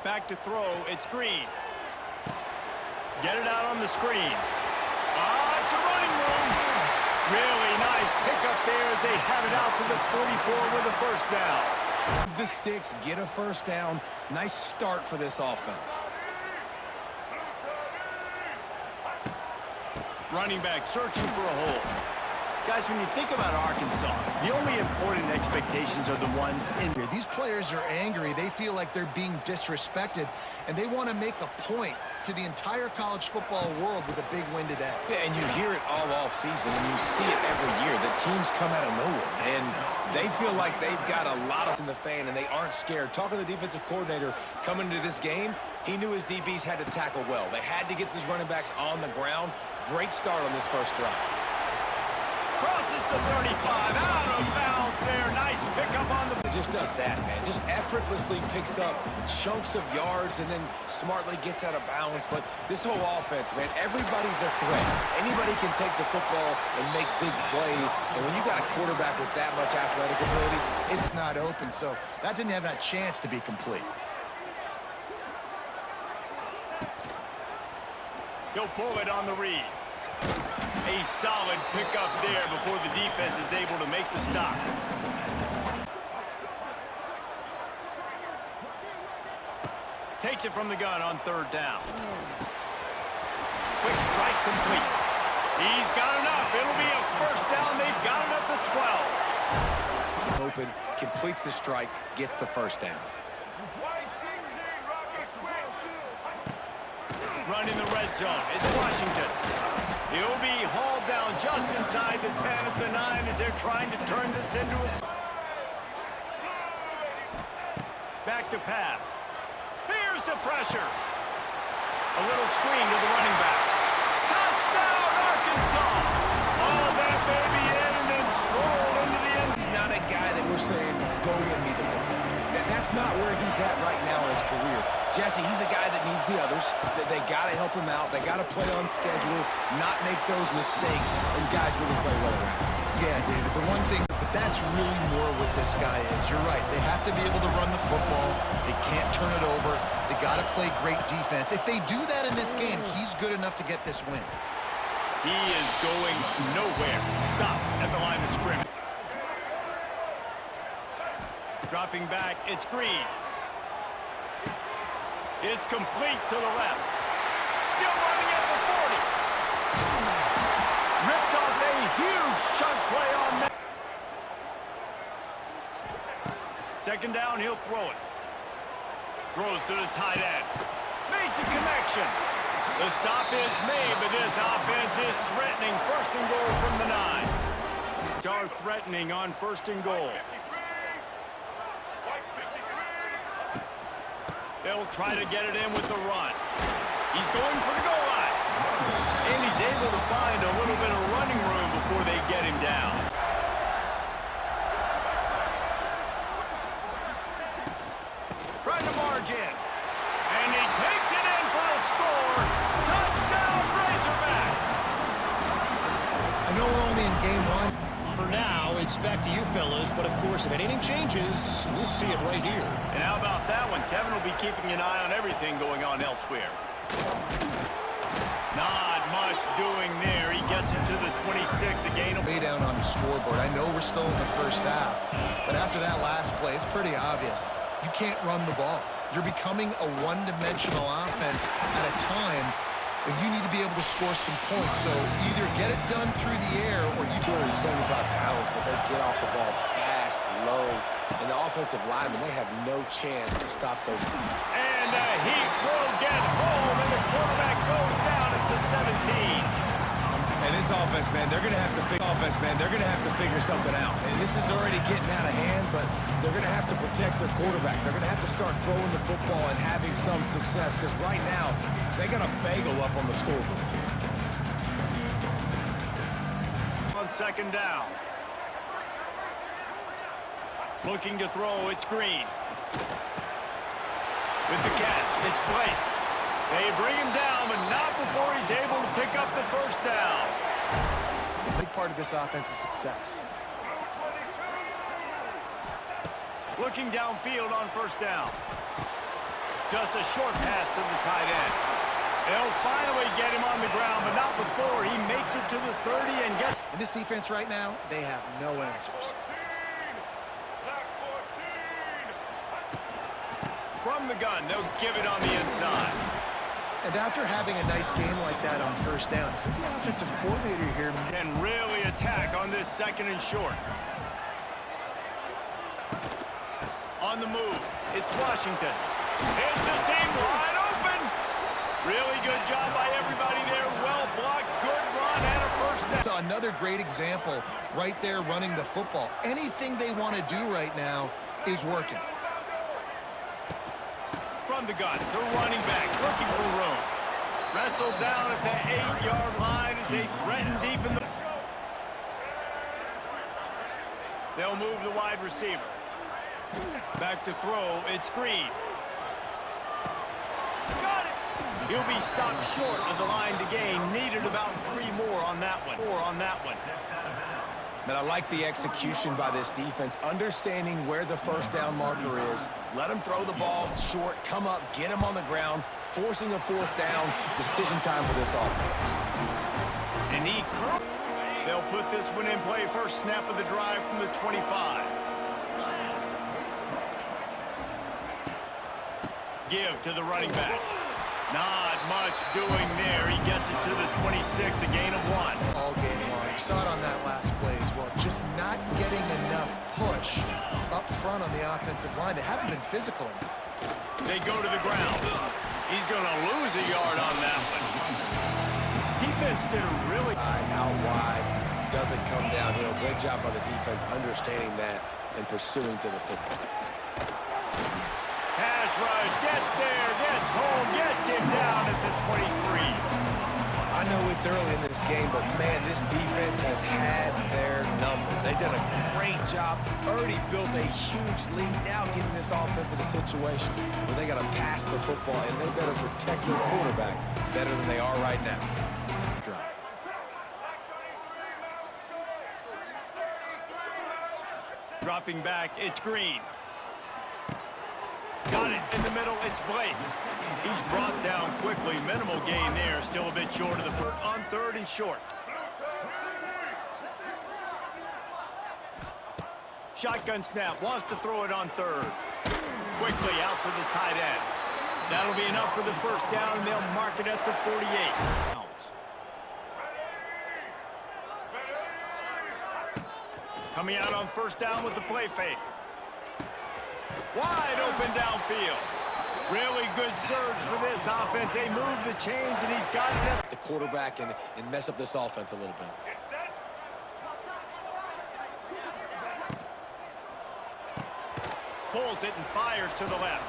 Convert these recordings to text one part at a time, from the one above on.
Back to throw. It's Green. Get it out on the screen. It's a running room. Really nice pickup there as they have it out to the 44 with a first down. The sticks, get a first down. Nice start for this offense. Running back searching for a hole. Guys, when you think about Arkansas, the only important expectations are the ones in here. These players are angry. They feel like they're being disrespected, and they want to make a point to the entire college football world with a big win today. Yeah, and you hear it all season, and you see it every year. The teams come out of nowhere, and they feel like they've got a lot of in the fan, and they aren't scared. Talking to the defensive coordinator coming into this game, he knew his DBs had to tackle well. They had to get these running backs on the ground. Great start on this first drive. Crosses the 35, out of bounds there. Nice pickup on the... It just does that, man. Just effortlessly picks up chunks of yards and then smartly gets out of bounds. But this whole offense, man, everybody's a threat. Anybody can take the football and make big plays. And when you got a quarterback with that much athletic ability, it's not open. So that didn't have that chance to be complete. He'll pull it on the read. A solid pickup there before the defense is able to make the stop. Takes it from the gun on third down. Quick strike complete. He's got enough. It'll be a first down. They've got it up to 12. Open, completes the strike, gets the first down. Run in the red zone. It's Washington. He'll be hauled down just inside the 10 at the 9 as they're trying to turn this into a... Back to pass. Here's the pressure. A little screen to the running back. Touchdown, Arkansas! All that baby in and then stroll into the end. He's not a guy that we're saying, go win me the football. That's not where he's at right now in his career. Jesse, he's a guy that needs the others. They got to help him out. They got to play on schedule, not make those mistakes, and guys really play well around. Yeah, David, the one thing, but that's really more what this guy is. You're right. They have to be able to run the football. They can't turn it over. They got to play great defense. If they do that in this game, he's good enough to get this win. He is going nowhere. Stop at the line of scrimmage. Dropping back, it's Green. It's complete to the left. Still running at the 40. Ripped off a huge chunk play on that. Second down, he'll throw it. Throws to the tight end. Makes a connection. The stop is made, but this offense is threatening. First and goal from the 9. Are threatening on first and goal. They'll try to get it in with the run. He's going for the goal line. And he's able to find a little bit of running room before they get him down. Trying to march in. And he takes it in for a score. Touchdown, Razorbacks. I know we're only in game 1. For now, it's back to you fellas, but of course, if anything changes, we'll see it right here. And how about that one? Kevin will be keeping an eye on everything going on elsewhere. Not much doing there. He gets it to the 26 again. Lay down on the scoreboard. I know we're still in the first half, but after that last play, it's pretty obvious. You can't run the ball. You're becoming a one-dimensional offense at a time when you need to be able to score some points. So either get it done through the air or you... 275 pounds, but they get off the ball fast, low. And the offensive linemen, they have no chance to stop those. And he will get home, and the quarterback goes down at the 17. And this offense, man, they're going to have to figure something out. And this is already getting out of hand, but they're going to have to protect their quarterback. They're going to have to start throwing the football and having some success, because right now, they got a bagel up on the scoreboard. On second down. Looking to throw, it's Green. With the catch, it's Blake. They bring him down, but not before he's able to pick up the first down. A big part of this offense is success. Looking downfield on first down. Just a short pass to the tight end. They'll finally get him on the ground, but not before he makes it to the 30 and gets... In this defense right now, they have no answers. From the gun, they'll give it on the inside. And after having a nice game like that on first down, for the offensive coordinator here... And really attack on this 2nd and short. On the move, it's Washington. It's a seam wide open. Really good job by everybody there. Well blocked, good run, and a first down. So another great example right there running the football. Anything they want to do right now is working. From the gun, the running back looking for room. Wrestled down at the 8-yard line as they threaten deep in the... They'll move the wide receiver. Back to throw, it's Green. Got it! He'll be stopped short of the line to gain. Needed about 3 more on that one. 4 on that one. Man, I like the execution by this defense, understanding where the first down marker is. Let him throw the ball short, come up, get him on the ground, forcing a 4th down. Decision time for this offense. And they'll put this one in play. First snap of the drive from the 25. Give to the running back. Not much doing there. He gets it to the 26, a gain of 1. All game long. You saw it on that last play as well. Just not getting enough push up front on the offensive line. They haven't been physical enough. They go to the ground. He's going to lose a yard on that one. Defense did a really... Out wide, doesn't come downhill. Great job by the defense understanding that and pursuing to the football. Pass rush, gets there, gets home, gets him down at the 23. I know it's early in this game, but man, this defense has had their number. They've done a great job, already built a huge lead, now getting this offense in a situation where they got to pass the football, and they better protect their quarterback better than they are right now. Dropping back, it's Green. Got it in the middle, it's Blake. He's brought down quickly. Minimal gain there, still a bit short of the first. On 3rd and short. Shotgun snap, wants to throw it on 3rd. Quickly out to the tight end. That'll be enough for the first down, and they'll mark it at the 48. Coming out on first down with the play fake. Wide open downfield. Really good surge for this offense. They move the chains, and he's got it. The quarterback and mess up this offense a little bit. Pulls it and fires to the left.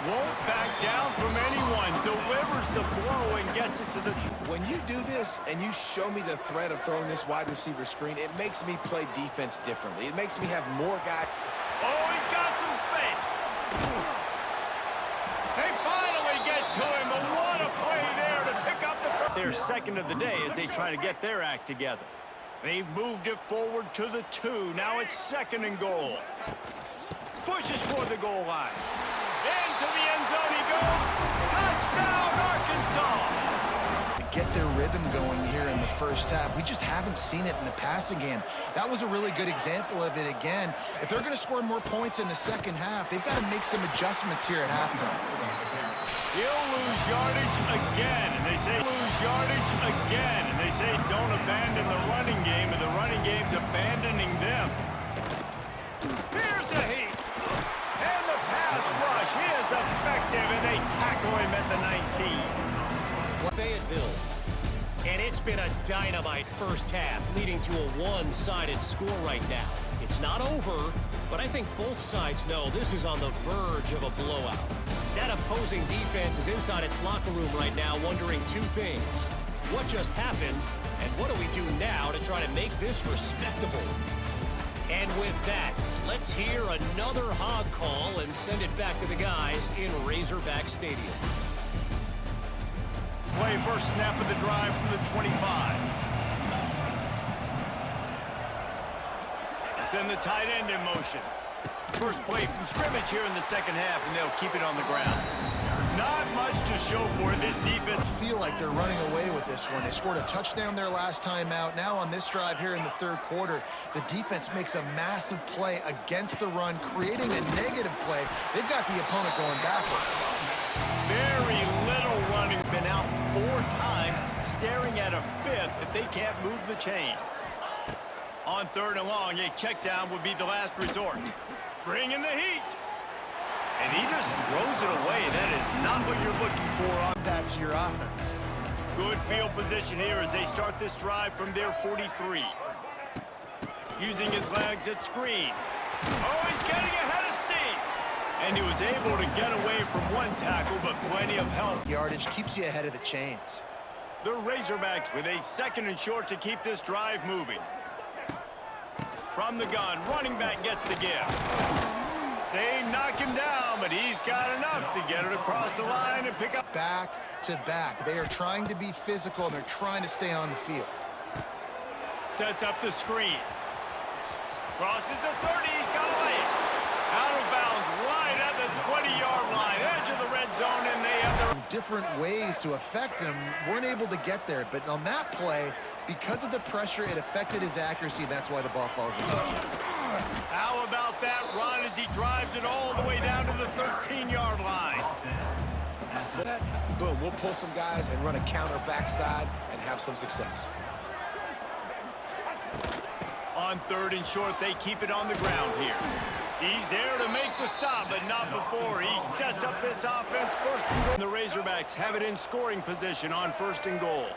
Won't back down from anyone. Delivers the blow and gets it to the... When you do this and you show me the threat of throwing this wide receiver screen, it makes me play defense differently. It makes me have more guys. Oh, he's got some space. They finally get to him, but what a play there to pick up the first. Their 2nd of the day as they try to get their act together. They've moved it forward to the 2. Now it's 2nd and goal. Pushes for the goal line. Into the end zone he goes. Touchdown, Arkansas. To get their rhythm going here in the first half, we just haven't seen it in the passing game. That was a really good example of it again. If they're going to score more points in the second half, they've got to make some adjustments here at halftime. He'll lose yardage again, and they say lose yardage again, and they say don't abandon the running game, and the running game's abandoning them. Here's a heat. And the pass rush is effective, and they tackle him at the 19. Fayetteville. And it's been a dynamite first half, leading to a one-sided score right now. It's not over, but I think both sides know this is on the verge of a blowout. That opposing defense is inside its locker room right now wondering 2 things. What just happened, and what do we do now to try to make this respectable? And with that, let's hear another hog call and send it back to the guys in Razorback Stadium. Play first snap of the drive from the 25. They send the tight end in motion. First play from scrimmage here in the second half, and they'll keep it on the ground. to show for it. This defense Feel like they're running away with this one. They scored a touchdown their last time out. Now on this drive here in the third quarter, the defense makes a massive play against the run, creating a negative play. They've got the opponent going backwards. very little running. Been out 4 times, staring at a 5th if they can't move the chains. On 3rd and long, a check down would be the last resort. Bring in the heat. And he just throws it away. That is not what you're looking for. That to your offense. Good field position here as they start this drive from their 43. Using his legs at screen. Oh, he's getting ahead of steam. And he was able to get away from one tackle, but plenty of help. Yardage keeps you ahead of the chains. The Razorbacks with a 2nd and short to keep this drive moving. From the gun, running back gets the give. They knock him down, but he's got enough to get it across the line and pick up. Back to back. They are trying to be physical, and they're trying to stay on the field. Sets up the screen. Crosses the 30, he's got a lane. Out of bounds right at the 20-yard line. Edge of the red zone, and they have their... Different ways to affect him. Weren't able to get there, but on that play, because of the pressure, it affected his accuracy. That's why the ball falls in. How about that run as he drives it all the way down to the 13-yard line? Boom, we'll pull some guys and run a counter backside and have some success. On 3rd and short, they keep it on the ground here. He's there to make the stop, but not before. He sets up this offense 1st and goal. The Razorbacks have it in scoring position on 1st and goal.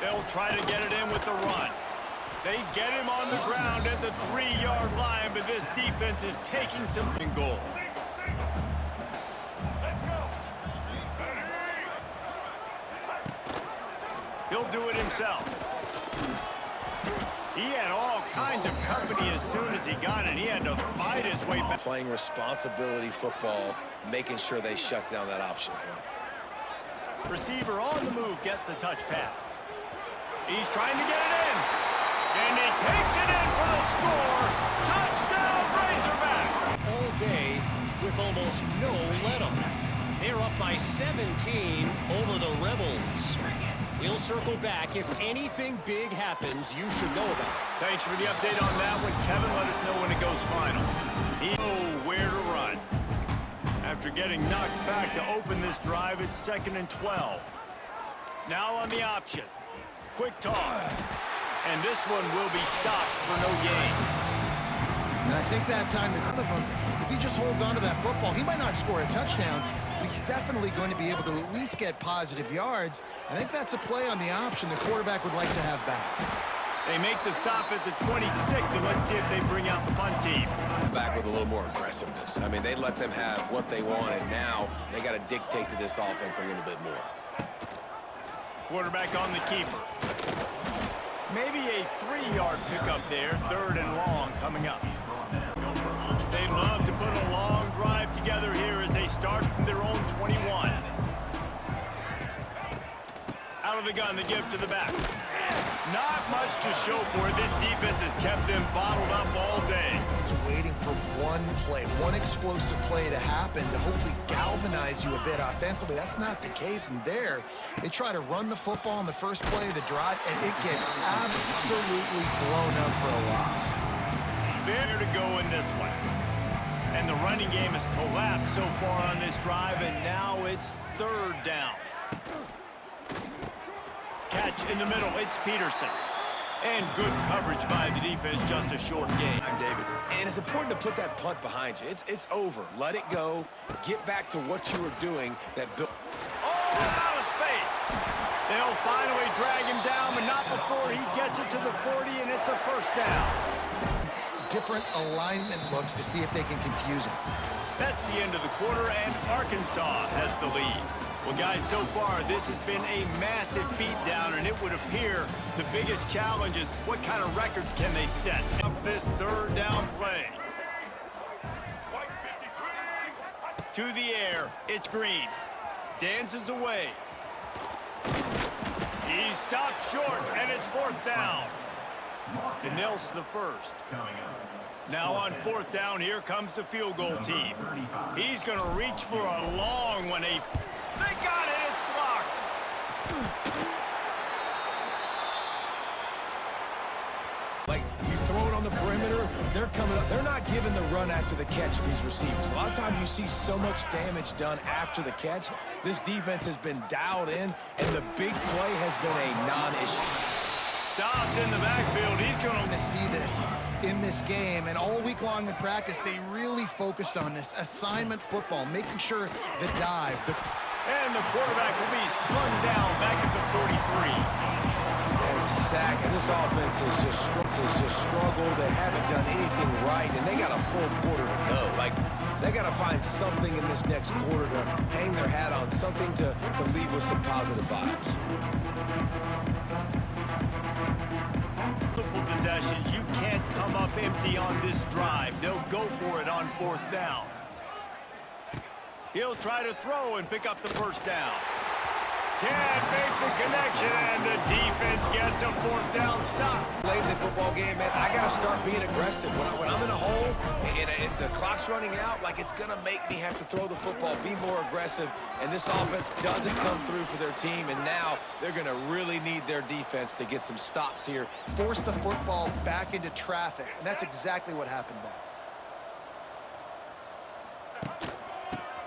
They'll try to get it in with the run. They get him on the ground at the 3-yard line, but this defense is taking some goal. He'll do it himself. He had all kinds of company as soon as he got it. He had to fight his way back. Playing responsibility football, making sure they shut down that option play. Receiver on the move gets the touch pass. He's trying to get it in. And he takes it in for the score. Touchdown, Razorbacks! All day with almost no let-up. They're up by 17 over the Rebels. We'll circle back. If anything big happens, you should know about it. Thanks for the update on that one, Kevin. Let us know when it goes final. He knows where to run. After getting knocked back to open this drive, it's 2nd and 12. Now on the option. Quick toss. And this one will be stopped for no gain. And I think that time, if he just holds on to that football, he might not score a touchdown, but he's definitely going to be able to at least get positive yards. I think that's a play on the option the quarterback would like to have back. They make the stop at the 26, and let's see if they bring out the punt team. Back with a little more aggressiveness. I mean, they let them have what they want, and now they got to dictate to this offense a little bit more. Quarterback on the keeper. Maybe a 3-yard pickup there, 3rd and long coming up. They love to put a long drive together here as they start from their own 21. Out of the gun, the give to the back. Not much to show for it. This defense has kept them bottled up all day. Just waiting for one play, one explosive play to happen to hopefully galvanize you a bit offensively. That's not the case. And there, they try to run the football in the first play of the drive, and it gets absolutely blown up for a loss. There to go in this one. And the running game has collapsed so far on this drive, and now it's 3rd down. Catch in the middle, it's Peterson. And good coverage by the defense, just a short game. I'm David. And it's important to put that punt behind you. It's over. Let it go. Get back to what you were doing. Oh, out of space. They'll finally drag him down, but not before he gets it to the 40, and it's a 1st down. Different alignment looks to see if they can confuse him. That's the end of the quarter, and Arkansas has the lead. Well, guys, so far, this has been a massive beatdown, and it would appear the biggest challenge is what kind of records can they set up this 3rd down play. To the air, it's Green. Dances away. He stopped short, and it's 4th down. And they'll the first. Now on 4th down, here comes the field goal team. He's going to reach for a long one. They got it. It's blocked. Like, you throw it on the perimeter, they're coming up. They're not giving the run after the catch to these receivers. A lot of times you see so much damage done after the catch. This defense has been dialed in, and the big play has been a non-issue. Stopped in the backfield. He's going To see this in this game, and all week long in practice, they really focused on this assignment football, making sure the dive. And the quarterback will be slung down back at the 43. And the sack, and this offense has just struggled. They haven't done anything right, and they got a full quarter to go. Like, they got to find something in this next quarter to hang their hat on, something to leave with some positive vibes. Multiple possessions. You can't come up empty on this drive. They'll go for it on 4th down. He'll try to throw and pick up the first down. Can't make the connection, and the defense gets a 4th down stop. Late in the football game, man, I got to start being aggressive. When I'm in a hole and the clock's running out, like, it's going to make me have to throw the football, be more aggressive, and this offense doesn't come through for their team, and now they're going to really need their defense to get some stops here. Force the football back into traffic, and that's exactly what happened there.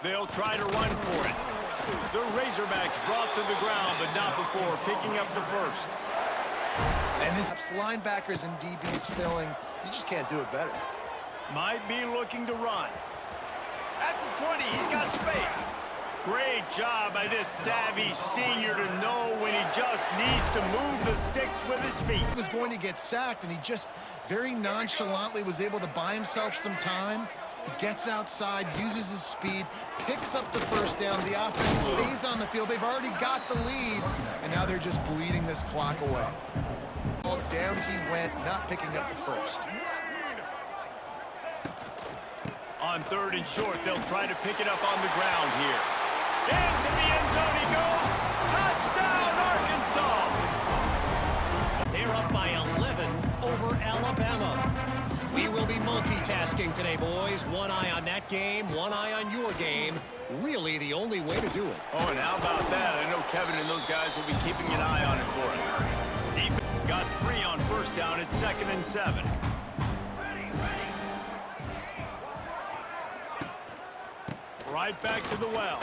They'll try to run for it. The Razorbacks brought to the ground, but not before picking up the first. And this linebackers and DBs filling, you just can't do it better. Might be looking to run. At the 20, he's got space. Great job by this savvy senior to know when he just needs to move the sticks with his feet. He was going to get sacked, and he just very nonchalantly was able to buy himself some time. He gets outside, uses his speed, picks up the first down. The offense stays on the field. They've already got the lead, and now they're just bleeding this clock away. Well, down he went, not picking up the first. On 3rd and short, they'll try to pick it up on the ground here. Into the end zone he goes. Touchdown, Arkansas! They're up by 11 over Alabama. We will be multitasking today, boys. One eye on that game, one eye on your game. Really the only way to do it. Oh, and how about that? I know Kevin and those guys will be keeping an eye on it for us. Defense got 3 on 1st down. It's 2nd and 7. Right back to the well.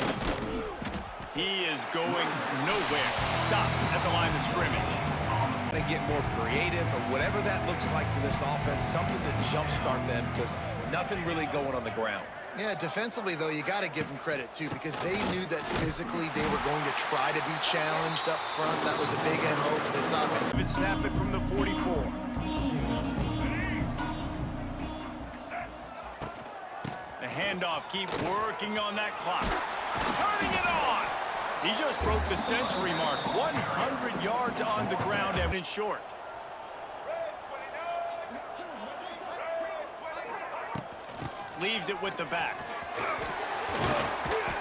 He is going nowhere. Stop at the line of scrimmage. To get more creative or whatever that looks like for this offense, something to jumpstart them because nothing really going on the ground. Yeah, defensively, though, you got to give them credit, too, because they knew that physically they were going to try to be challenged up front. That was a big MO for this offense. But snap it from the 44. The handoff, keep working on that clock. Turning it on! He just broke the century mark. 100 yards on the ground and short. Leaves it with the back.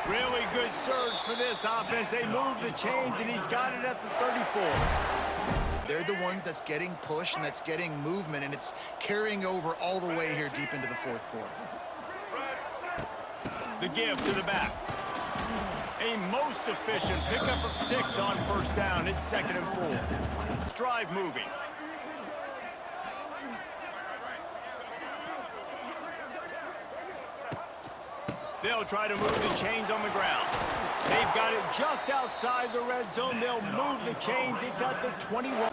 Really good surge for this offense. They move the chains, and he's got it at the 34. They're the ones that's getting push and that's getting movement, and it's carrying over all the way here deep into the 4th quarter. The give to the back. A most efficient pickup of 6 on 1st down. It's 2nd and 4. Drive moving. They'll try to move the chains on the ground. They've got it just outside the red zone. They'll move the chains. It's at the 21.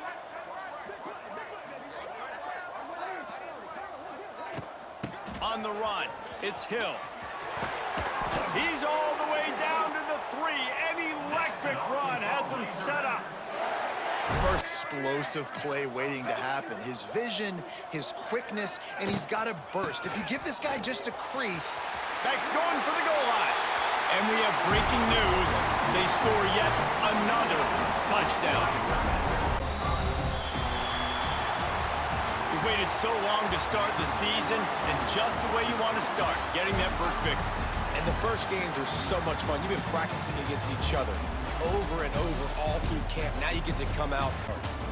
On the run, it's Hill. He's all the way down to the 3. An electric run has him set up. First explosive play waiting to happen. His vision, his quickness, and he's got a burst. If you give this guy just a crease. Back's going for the goal line. And we have breaking news. They score yet another touchdown. We waited so long to start the season, and just the way you want to start, getting that first victory. And the first games are so much fun. You've been practicing against each other. over and over all through camp. Now you get to come out.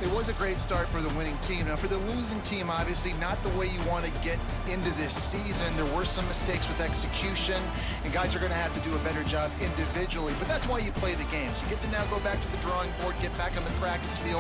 It was a great start for the winning team. Now, for the losing team, obviously not the way you want to get into this season. There were some mistakes with execution, and guys are going to have to do a better job individually. But that's why you play the games. You get to now go back to the drawing board, get back on the practice field,